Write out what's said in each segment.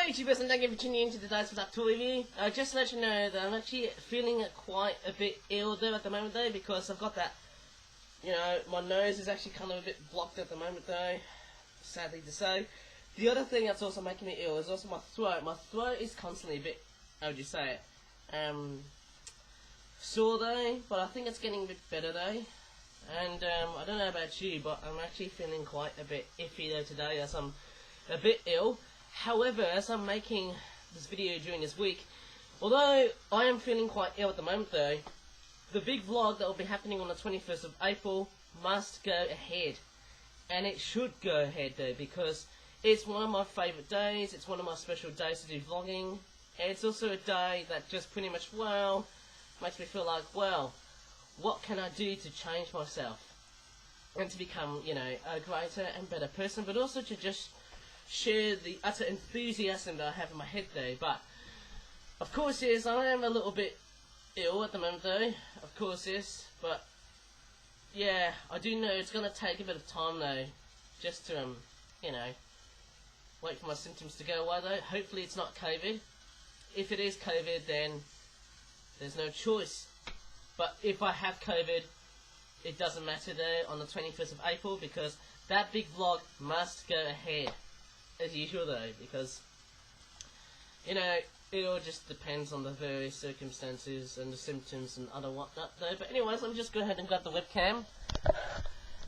YouTubers, and thank you for tuning in to today's product review. Just to let you know that I'm actually feeling quite a bit ill though at the moment though, because I've got that, you know, my nose is actually kind of a bit blocked at the moment though, sadly to say. The other thing that's also making me ill is also my throat. My throat is constantly a bit, how would you say it, sore though, but I think it's getting a bit better though. And I don't know about you, but I'm actually feeling quite a bit iffy though today, as I'm a bit ill. However, as I'm making this video during this week, although I am feeling quite ill at the moment though, the big vlog that will be happening on the 21st of April must go ahead. And it should go ahead though, because it's one of my favourite days, it's one of my special days to do vlogging, and it's also a day that just pretty much, well, makes me feel like, well, what can I do to change myself? And to become, you know, a greater and better person, but also to just share the utter enthusiasm that I have in my head though. But of course yes, I am a little bit ill at the moment though, of course yes, but yeah, I do know it's going to take a bit of time though, just to you know, wait for my symptoms to go away though. Hopefully it's not COVID. If it is COVID, then there's no choice. But if I have COVID, it doesn't matter though on the 21st of April, because that big vlog must go ahead as usual though, because, you know, it all just depends on the various circumstances and the symptoms and other whatnot though. But anyways, let me just go ahead and grab the webcam.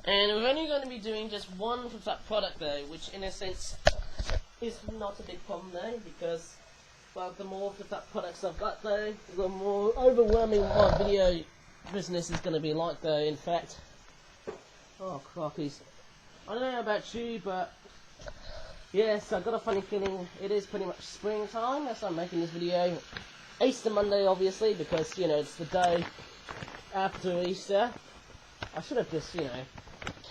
And we're only going to be doing just one of that product though, which in a sense is not a big problem though, because, well, the more of that products I've got though, the more overwhelming my video business is going to be like though. In fact, oh crockies, I don't know about you, but yes, I've got a funny feeling it is pretty much springtime as I'm making this video. Easter Monday, obviously, because, you know, it's the day after Easter. I should have just, you know,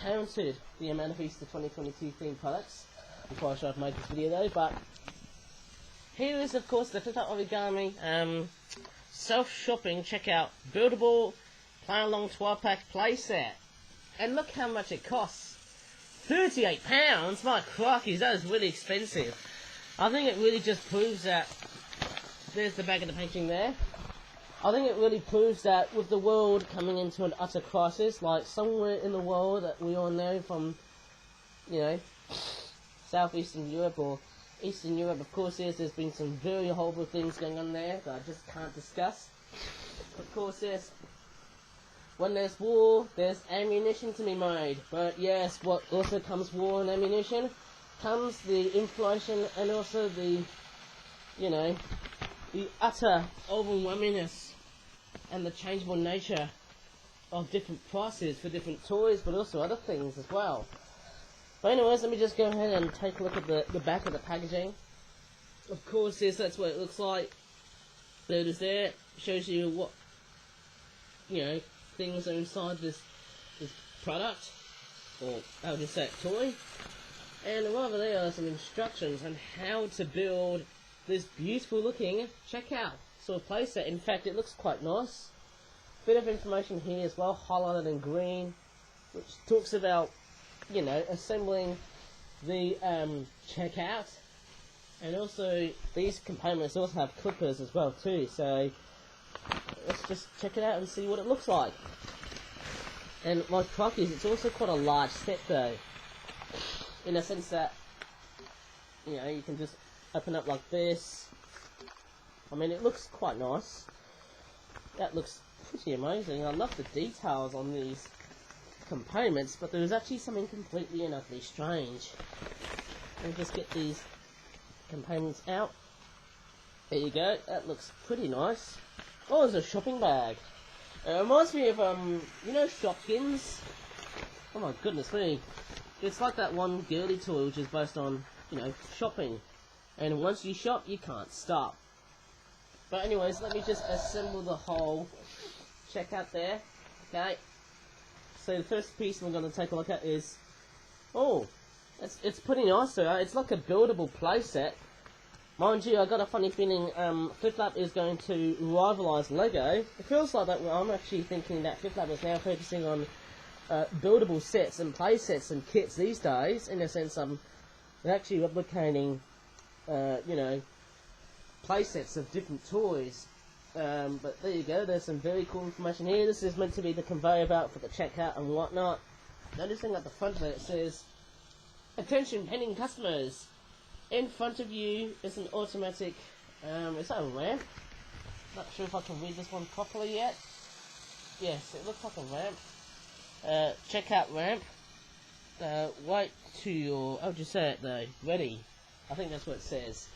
counted the amount of Easter 2022 themed products before I should have made this video though. But here is, of course, the flip-up Origami self-shopping checkout Buildable play-along 12-pack playset. And look how much it costs. £38? My crockies, that is really expensive. I think it really just proves that, there's the back of the painting there. I think it really proves that with the world coming into an utter crisis, like somewhere in the world that we all know from, you know, southeastern Europe or Eastern Europe, of course, there's been some very horrible things going on there that I just can't discuss. Of course, yes. When there's war, there's ammunition to be made. But yes, what also comes war and ammunition, comes the inflation and also the, you know, the utter overwhelmingness and the changeable nature of different prices for different toys, but also other things as well. But anyways, let me just go ahead and take a look at the back of the packaging. Of course, yes, that's what it looks like. There it is there. Shows you what, you know, things are inside this product, or how would you say it, toy. And rather there are some instructions on how to build this beautiful looking checkout sort of playset. In fact, it looks quite nice. Bit of information here as well, highlighted in green, which talks about, you know, assembling the checkout. And also these components also have clippers as well too, so let's just check it out and see what it looks like. And my crockies, it's also quite a large set though, in a sense that, you know, you can just open up like this. I mean, it looks quite nice. That looks pretty amazing. I love the details on these components, but there's actually something completely and utterly strange. Let me just get these components out. There you go, that looks pretty nice. Oh, there's a shopping bag. It reminds me of, you know, Shopkins? Oh my goodness me. It's like that one girly toy which is based on, you know, shopping. And once you shop, you can't stop. But anyways, let me just assemble the whole checkout there. Okay. So the first piece we're going to take a look at is, oh, it's pretty nice though. It's like a buildable playset. Mind you, I got a funny feeling FlipLab is going to rivalise Lego. It feels like that. I'm actually thinking that FlipLab is now focusing on buildable sets and play sets and kits these days. In a sense, they're actually replicating you know, playsets of different toys. But there you go, there's some very cool information here. This is meant to be the conveyor belt for the checkout and whatnot. Noticing at the front there it says, "Attention pending customers. In front of you is an automatic, is that a ramp? Not sure if I can read this one properly yet. Yes, it looks like a ramp. Checkout ramp. Wait to your, how would you say it though? Ready. I think that's what it says.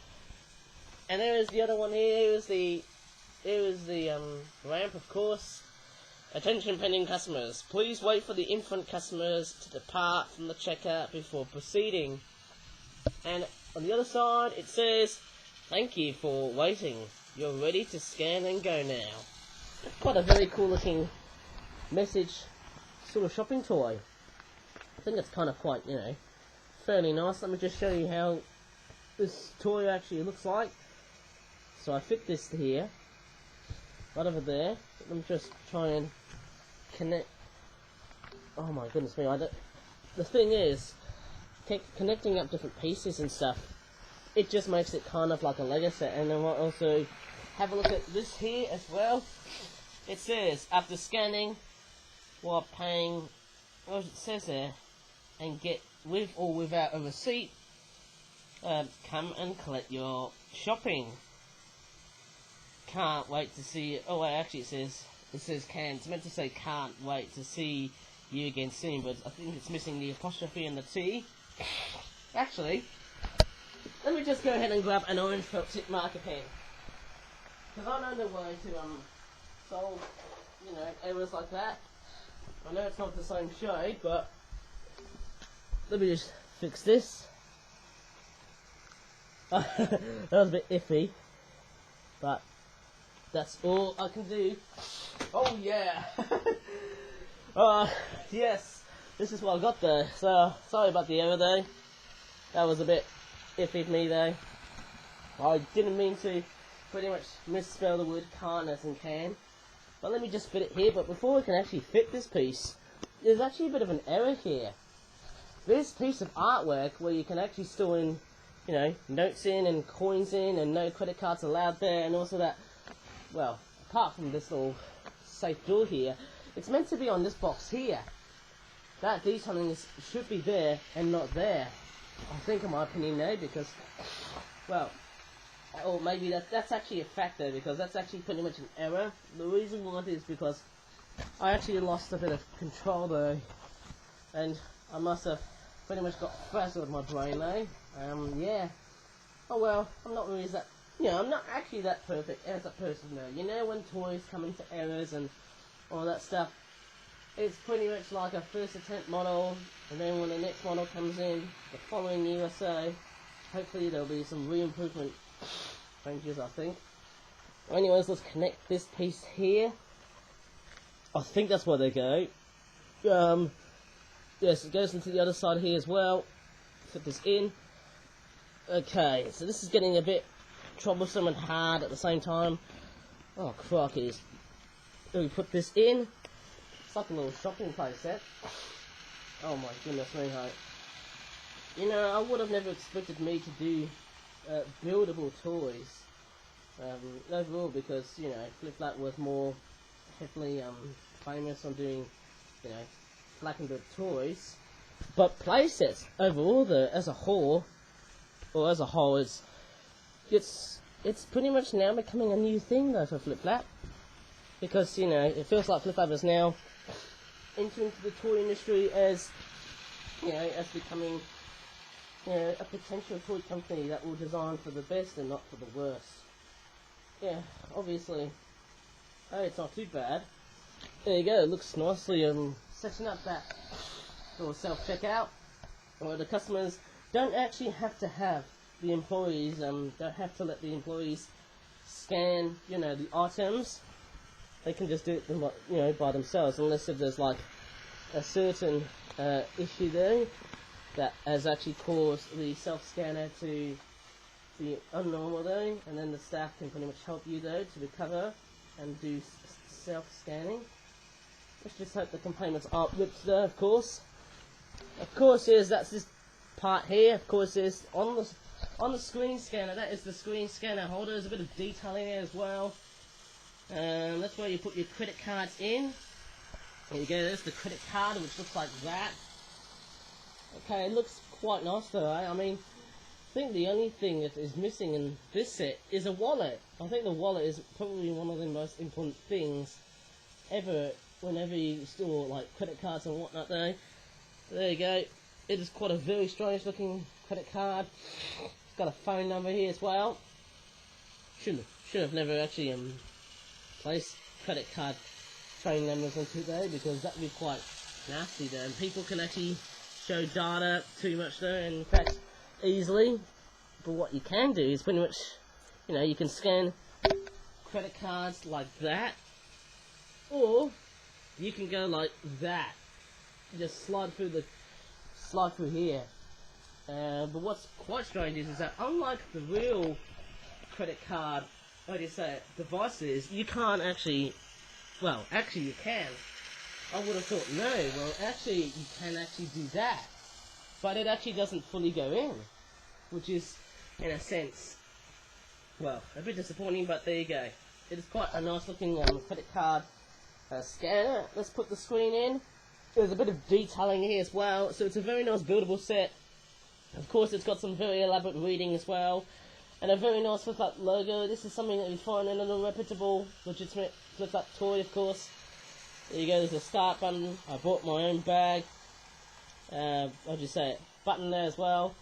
And there is the other one here. Here is the ramp, of course. Attention pending customers. Please wait for the in-front customers to depart from the checkout before proceeding. And on the other side, it says, "Thank you for waiting. You're ready to scan and go now." Quite a very cool looking message sort of shopping toy. I think it's kind of quite, you know, fairly nice. Let me just show you how this toy actually looks like. So I fit this here, right over there. Let me just try and connect. Oh my goodness me! The thing is, connecting up different pieces and stuff, it just makes it kind of like a Lego set. And then we'll also have a look at this here as well. It says, after scanning while paying, what it says there, and get with or without a receipt, come and collect your shopping. Can't wait to see it. Oh wait, actually it says can. It's meant to say can't wait to see you again soon, but I think it's missing the apostrophe and the T. Actually, let me just go ahead and grab an orange felt tip marker pen, because I know the way to solve, you know, errors like that. I know it's not the same shade, but let me just fix this. That was a bit iffy, but that's all I can do. Oh yeah! Yes, this is what I got there. So, sorry about the error though. That was a bit iffy of me though. I didn't mean to pretty much misspell the word can't as in can. But let me just fit it here. But before we can actually fit this piece, there's actually a bit of an error here. This piece of artwork where you can actually store in, you know, notes in and coins in, and no credit cards allowed there, and also that, well, apart from this little safe door here, it's meant to be on this box here. That detailing should be there and not there. I think, in my opinion, though, because, well, or maybe that's actually a factor, because that's actually pretty much an error. The reason why is because I actually lost a bit of control though, and I must have pretty much got frazzled my brain though. Yeah. Oh well, I'm not really that, you know, I'm not actually that perfect as a person though. You know, when toys come into errors and all that stuff, it's pretty much like a first attempt model, and then when the next model comes in the following year or so, hopefully there'll be some re-improvement changes, I think. Anyways, let's connect this piece here. I think that's where they go. Yes, it goes into the other side here as well. Fit this in. Okay, so this is getting a bit troublesome and hard at the same time. Oh, crockies. We put this in. It's like a little shopping playset. Oh my goodness me, hey. You know, I would have never expected me to do buildable toys overall, because, you know, Flip Flat was more heavily famous on doing, you know, black and blue toys. But playsets overall though, as a whole, it's pretty much now becoming a new thing though for Flip Flat, because, you know, it feels like Flip Flat is now entering into the toy industry as, you know, as becoming, you know, a potential toy company that will design for the best and not for the worst. Yeah, obviously. Oh, it's not too bad. There you go, it looks nicely setting up that little self-checkout, where the customers don't actually have to have the employees, don't have to let the employees scan, you know, the items. They can just do it, you know, by themselves, unless if there's like a certain issue there that has actually caused the self-scanner to be unnormal though, and then the staff can pretty much help you though to recover and do self-scanning. Let's just hope the components aren't ripped there, of course. Of course, that's this part here. Of course, on on the screen scanner, that is the screen scanner holder. There's a bit of detailing there as well. That's where you put your credit cards in. There you go, there's the credit card, which looks like that. Okay, it looks quite nice though, eh? I mean, I think the only thing that is missing in this set is a wallet. I think the wallet is probably one of the most important things ever whenever you store like credit cards and whatnot though. There you go. It is quite a very strange looking credit card. It's got a phone number here as well. Should have never actually placed credit card phone numbers onto there, because that would be quite nasty there, and people can actually show data too much there, and in fact easily. But what you can do is pretty much, you know, you can scan credit cards like that, or you can go like that. You just slide through here. But what's quite strange is that unlike the real credit card, what do you say, devices, you can't actually, well, actually you can. I would have thought no, well actually you can actually do that, but it actually doesn't fully go in, which is, in a sense, well, a bit disappointing, but there you go. It is quite a nice looking credit card scanner. Let's put the screen in. There's a bit of detailing here as well, so it's a very nice buildable set. Of course, it's got some very elaborate reading as well, and a very nice flip-up logo. This is something that we find in a reputable, legitimate flip-up toy, of course. There you go, there's a start button. I bought my own bag. How'd you say it? Button there as well.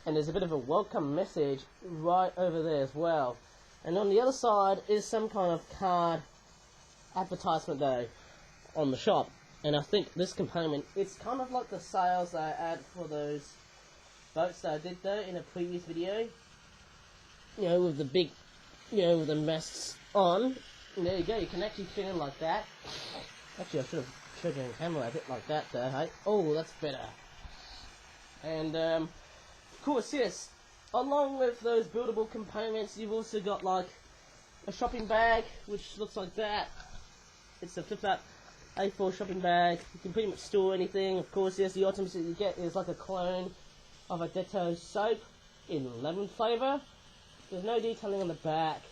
And there's a bit of a welcome message right over there as well. And on the other side is some kind of card advertisement though on the shop. And I think this component, it's kind of like the sales that I had for those boats that I did though in a previous video. You know, with the big, you know, with the masts on. And there you go, you can actually fit in like that. Actually, I should have showed you on camera a bit like that there, hey? Oh, that's better. And, of course, yes, along with those buildable components, you've also got, like, a shopping bag, which looks like that. It's a flip-up A4 shopping bag. You can pretty much store anything. Of course, yes, the items that you get is like a clone of a Detto soap in lemon flavour. There's no detailing on the back,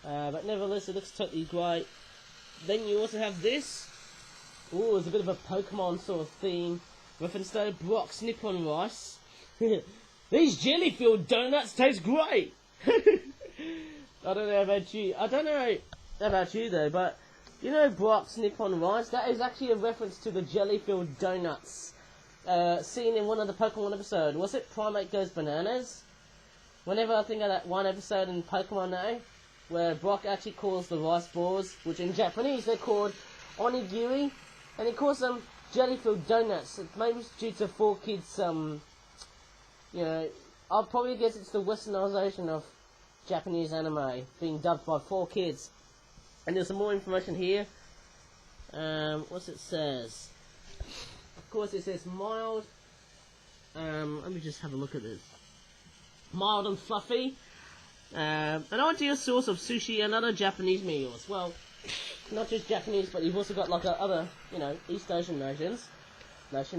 but nevertheless, it looks totally great. Then you also have this. Oh, it's a bit of a Pokemon sort of theme reference though. Brock's Nippon Rice. These jelly-filled donuts taste great. I don't know about you. I don't know about you though, but you know Brock's Nippon Rice? That is actually a reference to the jelly-filled donuts seen in one of the Pokemon episodes. Was it Primate Goes Bananas? Whenever I think of that one episode in Pokemon now, where Brock actually calls the rice balls, which in Japanese they're called onigiri, and he calls them jelly-filled donuts. Maybe it's due to 4Kids, you know, I'll probably guess it's the westernization of Japanese anime, being dubbed by 4Kids. And there's some more information here. What's it says? Of course it says mild, let me just have a look at this. Mild and fluffy. An ideal source of sushi and other Japanese meals. Well, not just Japanese, but you've also got like other, you know, East Asian nations,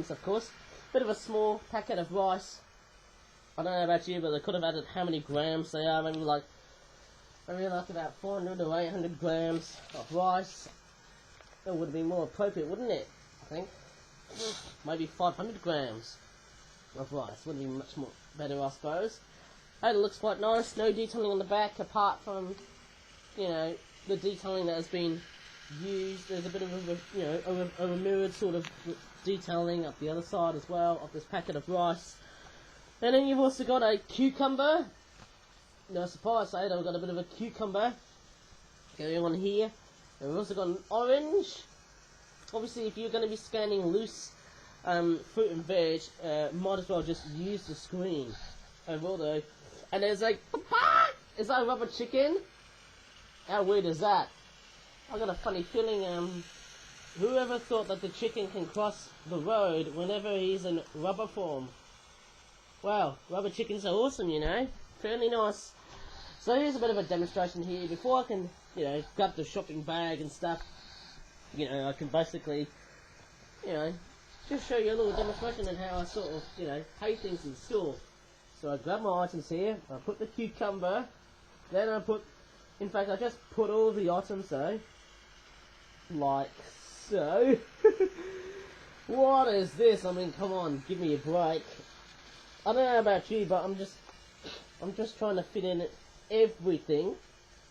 of course. Bit of a small packet of rice. I don't know about you, but they could have added how many grams they are. Maybe like about 400 or 800 grams of rice. That would be more appropriate, wouldn't it? I think maybe 500 grams of rice would be much more better, I suppose. It looks quite nice. No detailing on the back apart from, you know, the detailing that has been used. There's a bit of a, you know, a mirrored sort of detailing up the other side as well of this packet of rice. And then you've also got a cucumber. No surprise, they've got a bit of a cucumber going on here. And we've also got an orange. Obviously, if you're going to be scanning loose fruit and veg, might as well just use the screen. Overall though. And there's like, is that a rubber chicken? How weird is that? I got a funny feeling, whoever thought that the chicken can cross the road whenever he's in rubber form? Wow, rubber chickens are awesome, you know. Fairly nice. So here's a bit of a demonstration here. Before I can, you know, grab the shopping bag and stuff, you know, I can basically, you know, just show you a little demonstration on how I sort of, you know, pay things in store. So I grab my items here, I put the cucumber, then I put, in fact I just put all the items though, like so. What is this? I mean, come on, give me a break. I don't know about you, but I'm just trying to fit in everything,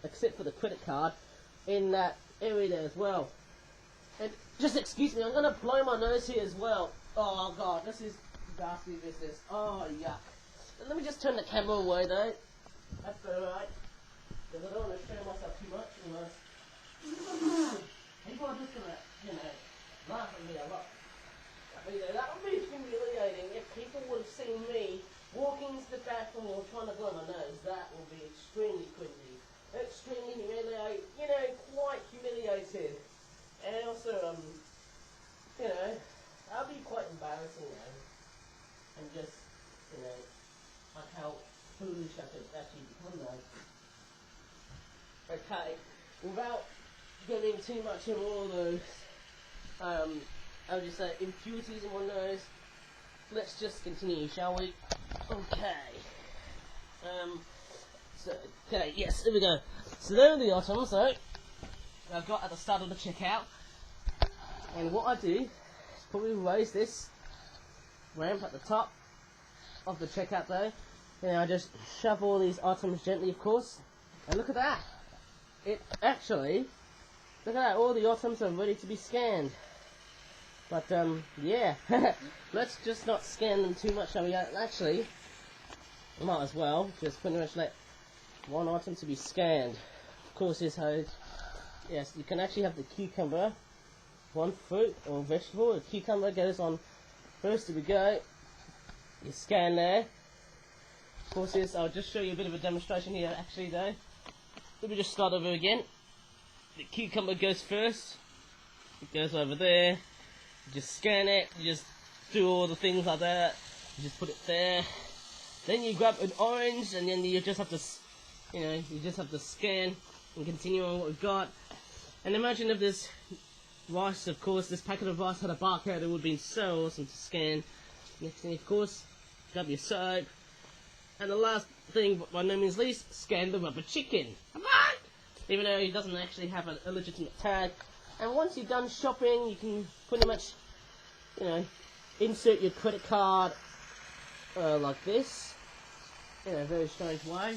except for the credit card, in that area there as well. And just excuse me, I'm gonna blow my nose here as well. Oh god, this is ghastly business. Oh yuck. Let me just turn the camera away though. That's alright. Because I don't want to show myself too much. People are just gonna, laugh at me a lot. I mean, that would be humiliating if people would have seen me walking into the bathroom or trying to blow my nose. That would be extremely cringy. Extremely humiliating, quite humiliated. And also, that'd be quite embarrassing, and just, like how foolish I could actually become, Okay, without getting too much of all those, I would just say impurities in my nose, let's just continue, shall we? Okay. Okay, yes, here we go. So there are the items, I've got at the start of the checkout. And what I do is probably raise this ramp at the top of the checkout though. And I just shove all these items gently, of course. And look at that. It actually, look at that, all the items are ready to be scanned. But, yeah, let's just not scan them too much, shall we? Actually, might as well just pretty much let one item to be scanned. Of course, here's how, yes, you can actually have the cucumber, one fruit or vegetable. The cucumber goes on first. Here we go. You scan there. Of course, this, I'll just show you a bit of a demonstration here, actually, though. Let me just start over again. The cucumber goes first. It goes over there. You just scan it. You just do all the things like that. You just put it there. Then you grab an orange, and then you just have to, you just have to scan and continue on what we've got. And imagine if this rice, of course, this packet of rice had a barcode, it would have been so awesome to scan. Next thing, of course, grab your soap. And the last thing, but by no means least, scan the rubber chicken. Come on! Even though he doesn't actually have a legitimate tag. And once you're done shopping, you can pretty much, insert your credit card like this. In a very strange way.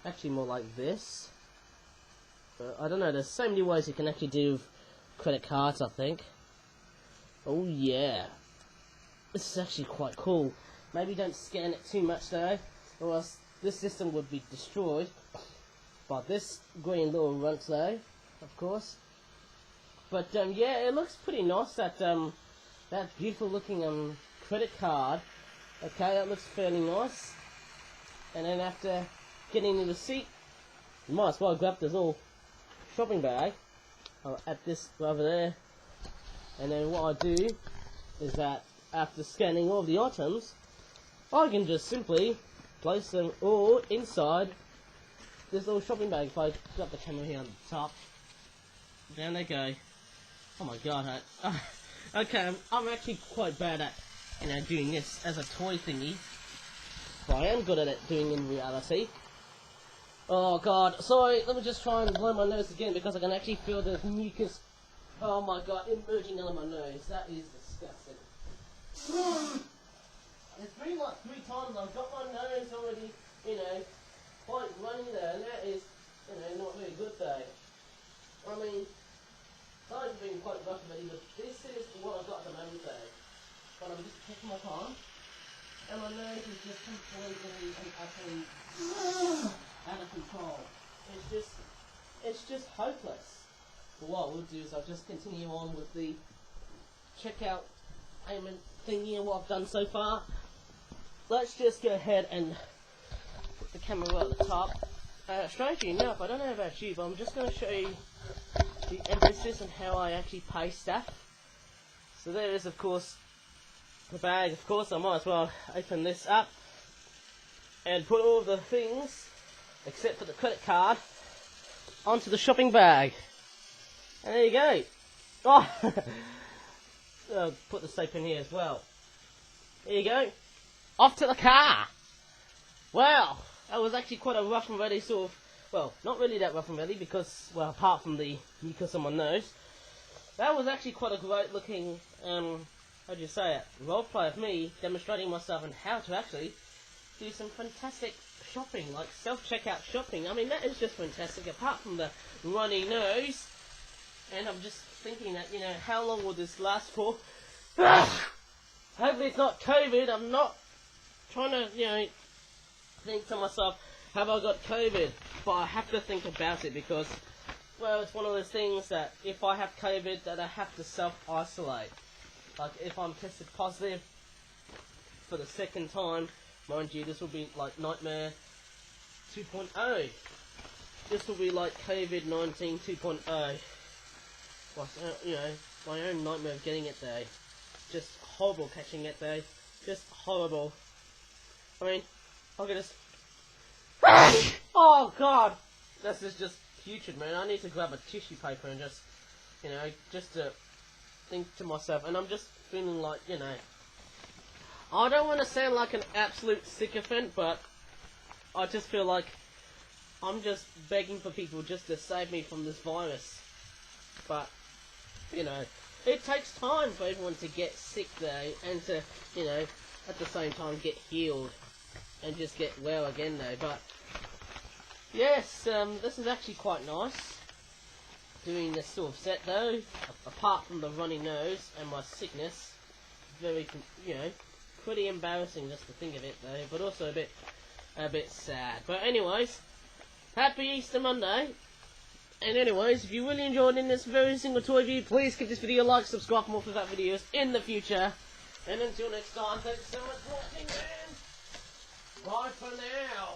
Actually more like this. I don't know, there's so many ways you can actually do credit cards, I think. Oh yeah. This is actually quite cool. Maybe don't scan it too much though, or else this system would be destroyed. But this green little runt though, of course. But yeah, it looks pretty nice, that that beautiful looking credit card. Okay, that looks fairly nice. And then after getting the receipt, you might as well grab this little shopping bag. I'll add this over there. And then what I do is that after scanning all the items, I can just simply place them all inside this little shopping bag. If I got the camera here on the top, down they go. Oh my god, okay, I'm actually quite bad at, doing this as a toy thingy. But I am good at it doing in reality. Oh god, sorry, let me just try and blow my nose again because I can actually feel the mucus, oh my god, emerging out of my nose. That is disgusting. It's been like 3 times I've got my nose already, quite runny there, and that is, not very good though. I mean, I've been quite rough already, but this is what I've got at the moment though. But I'm just taking my time, and my nose is just completely and utterly out of control. It's just hopeless. But what we'll do is I'll just continue on with the checkout payment thingy and what I've done so far. Let's just go ahead and put the camera right at the top. Strangely enough, I don't know about you, but I'm just going to show you the emphasis on how I actually pay stuff. So there is, of course, the bag. Of course, I might as well open this up and put all the things, except for the credit card, onto the shopping bag. And there you go. Oh, I'll put the soap in here as well. There you go. Off to the car. Wow, that was actually quite a rough and ready sort of, well, not really that rough and ready because, well, apart from the mucus on my nose, that was actually quite a great looking, how do you say it, roleplay of me demonstrating myself and how to actually do some fantastic shopping, like self-checkout shopping. I mean, that is just fantastic, apart from the runny nose. And I'm just thinking that, you know, how long will this last for? Hopefully it's not COVID. I'm not trying to, you know, think to myself, have I got COVID? But I have to think about it because, well, it's one of those things that if I have COVID, that I have to self-isolate. Like, if I'm tested positive for the second time, mind you, this will be like Nightmare 2.0. This will be like COVID-19 2.0. Well, you know, my own nightmare of getting it there. Just horrible catching it there. Just horrible. I mean, look at this. Oh god! This is just putrid, man. I need to grab a tissue paper and just, you know, just to think to myself. And I'm just feeling like, you know, I don't want to sound like an absolute sycophant, but I just feel like I'm just begging for people just to save me from this virus. But, you know, it takes time for everyone to get sick though, and to, you know, at the same time get healed and just get well again though. But yes, this is actually quite nice doing this sort of set though, apart from the runny nose and my sickness. Very, you know, pretty embarrassing just to think of it though, but also a bit sad. But anyways, happy Easter Monday. And anyways, if you really enjoyed in this very single toy review, please give this video a like, subscribe for more for that videos in the future. And until next time, thanks so much for watching, and bye for now.